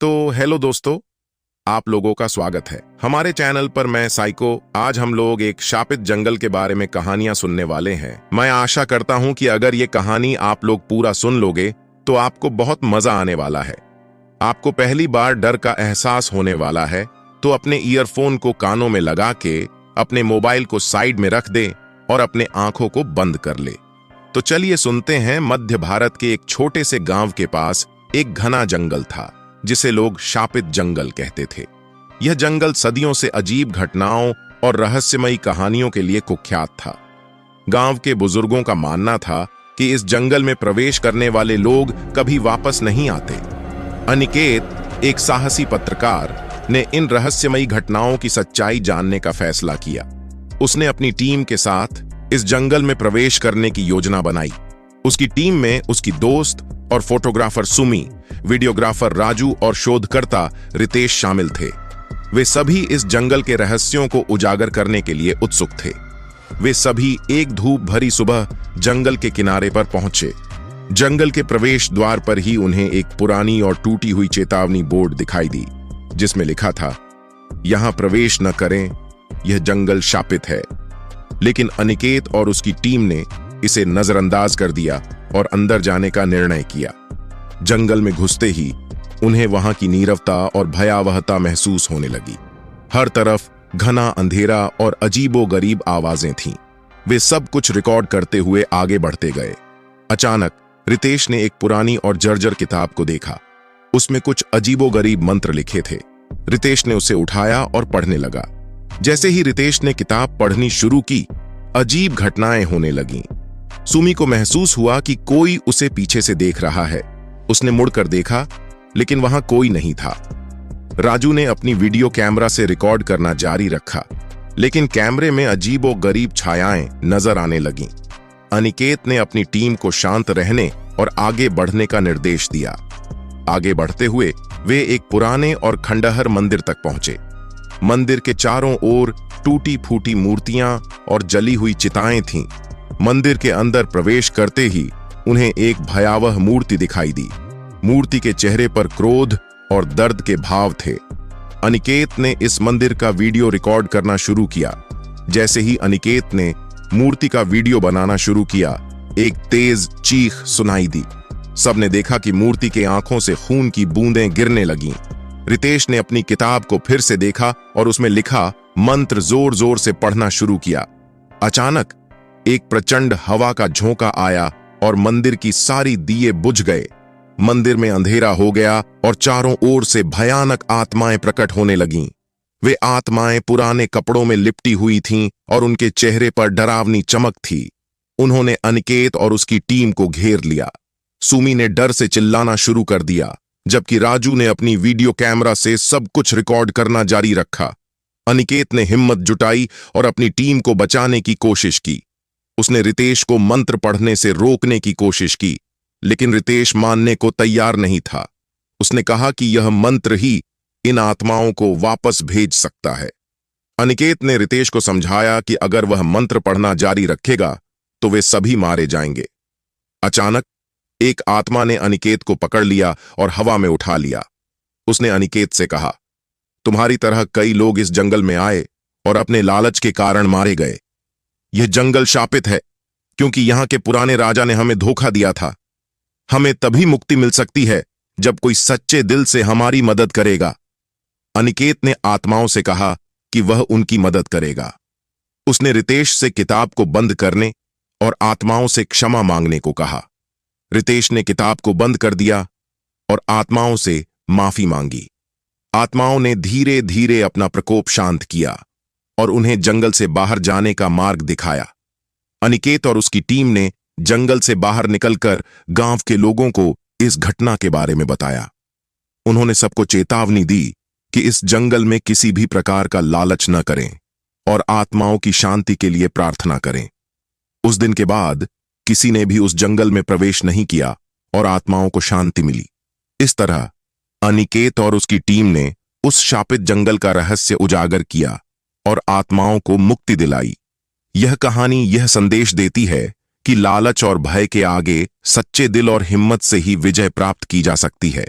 तो हेलो दोस्तों, आप लोगों का स्वागत है हमारे चैनल पर। मैं साइको। आज हम लोग एक शापित जंगल के बारे में कहानियां सुनने वाले हैं। मैं आशा करता हूं कि अगर ये कहानी आप लोग पूरा सुन लोगे तो आपको बहुत मजा आने वाला है। आपको पहली बार डर का एहसास होने वाला है तो अपने ईयरफोन को कानों में लगा के अपने मोबाइल को साइड में रख दे और अपने आंखों को बंद कर ले। तो चलिए सुनते हैं। मध्य भारत के एक छोटे से गांव के पास एक घना जंगल था जिसे लोग शापित जंगल कहते थे। यह जंगल सदियों से अजीब घटनाओं और रहस्यमयी कहानियों के लिए कुख्यात था। गांव के बुजुर्गों का मानना था कि इस जंगल में प्रवेश करने वाले लोग कभी वापस नहीं आते। अनिकेत, एक साहसी पत्रकार, ने इन रहस्यमयी घटनाओं की सच्चाई जानने का फैसला किया। उसने अपनी टीम के साथ इस जंगल में प्रवेश करने की योजना बनाई। उसकी टीम में उसकी दोस्त और फोटोग्राफर सुमी, वीडियोग्राफर राजू और शोधकर्ता रितेश शामिल थे। वे सभी इस जंगल के रहस्यों को उजागर करने के लिए उत्सुक थे। वे सभी एक धूप भरी सुबह जंगल के किनारे पर पहुंचे। जंगल के प्रवेश द्वार पर ही उन्हें एक पुरानी और टूटी हुई चेतावनी बोर्ड दिखाई दी जिसमें लिखा था, यहां प्रवेश न करें, यह जंगल शापित है। लेकिन अनिकेत और उसकी टीम ने इसे नजरअंदाज कर दिया और अंदर जाने का निर्णय किया। जंगल में घुसते ही उन्हें वहां की नीरवता और भयावहता महसूस होने लगी। हर तरफ घना अंधेरा और अजीबोगरीब आवाजें थीं। वे सब कुछ रिकॉर्ड करते हुए आगे बढ़ते गए। अचानक रितेश ने एक पुरानी और जर्जर किताब को देखा। उसमें कुछ अजीबोगरीब मंत्र लिखे थे। रितेश ने उसे उठाया और पढ़ने लगा। जैसे ही रितेश ने किताब पढ़नी शुरू की, अजीब घटनाएं होने लगीं। सुमी को महसूस हुआ कि कोई उसे पीछे से देख रहा है। उसने मुड़कर देखा, लेकिन वहां कोई नहीं था। राजू ने अपनी वीडियो कैमरा से रिकॉर्ड करना जारी रखा, लेकिन कैमरे में अजीबोगरीब छायाएं नजर आने लगीं। अनिकेत ने अपनी टीम को शांत रहने और आगे बढ़ने का निर्देश दिया। आगे बढ़ते हुए वे एक पुराने और खंडहर मंदिर तक पहुंचे। मंदिर के चारों ओर टूटी फूटी मूर्तियां और जली हुई चिताएं थीं। मंदिर के अंदर प्रवेश करते ही उन्हें एक भयावह मूर्ति दिखाई दी। मूर्ति के चेहरे पर क्रोध और दर्द के भाव थे। अनिकेत ने इस मंदिर का वीडियो रिकॉर्ड करना शुरू किया। जैसे ही अनिकेत ने मूर्ति का वीडियो बनाना शुरू किया, एक तेज चीख सुनाई दी। सबने देखा कि मूर्ति के आंखों से खून की बूंदें गिरने लगीं। रितेश ने अपनी किताब को फिर से देखा और उसमें लिखा मंत्र जोर जोर से पढ़ना शुरू किया। अचानक एक प्रचंड हवा का झोंका आया और मंदिर की सारी दिए बुझ गए। मंदिर में अंधेरा हो गया और चारों ओर से भयानक आत्माएं प्रकट होने लगीं। वे आत्माएं पुराने कपड़ों में लिपटी हुई थीं और उनके चेहरे पर डरावनी चमक थी। उन्होंने अनिकेत और उसकी टीम को घेर लिया। सुमी ने डर से चिल्लाना शुरू कर दिया, जबकि राजू ने अपनी वीडियो कैमरा से सब कुछ रिकॉर्ड करना जारी रखा। अनिकेत ने हिम्मत जुटाई और अपनी टीम को बचाने की कोशिश की। उसने रितेश को मंत्र पढ़ने से रोकने की कोशिश की, लेकिन रितेश मानने को तैयार नहीं था। उसने कहा कि यह मंत्र ही इन आत्माओं को वापस भेज सकता है। अनिकेत ने रितेश को समझाया कि अगर वह मंत्र पढ़ना जारी रखेगा तो वे सभी मारे जाएंगे। अचानक एक आत्मा ने अनिकेत को पकड़ लिया और हवा में उठा लिया। उसने अनिकेत से कहा, तुम्हारी तरह कई लोग इस जंगल में आए और अपने लालच के कारण मारे गए। यह जंगल शापित है क्योंकि यहां के पुराने राजा ने हमें धोखा दिया था। हमें तभी मुक्ति मिल सकती है जब कोई सच्चे दिल से हमारी मदद करेगा। अनिकेत ने आत्माओं से कहा कि वह उनकी मदद करेगा। उसने रितेश से किताब को बंद करने और आत्माओं से क्षमा मांगने को कहा। रितेश ने किताब को बंद कर दिया और आत्माओं से माफी मांगी। आत्माओं ने धीरे धीरे अपना प्रकोप शांत किया और उन्हें जंगल से बाहर जाने का मार्ग दिखाया। अनिकेत और उसकी टीम ने जंगल से बाहर निकलकर गांव के लोगों को इस घटना के बारे में बताया। उन्होंने सबको चेतावनी दी कि इस जंगल में किसी भी प्रकार का लालच न करें और आत्माओं की शांति के लिए प्रार्थना करें। उस दिन के बाद किसी ने भी उस जंगल में प्रवेश नहीं किया और आत्माओं को शांति मिली। इस तरह अनिकेत और उसकी टीम ने उस शापित जंगल का रहस्य उजागर किया और आत्माओं को मुक्ति दिलाई। यह कहानी यह संदेश देती है कि लालच और भय के आगे सच्चे दिल और हिम्मत से ही विजय प्राप्त की जा सकती है।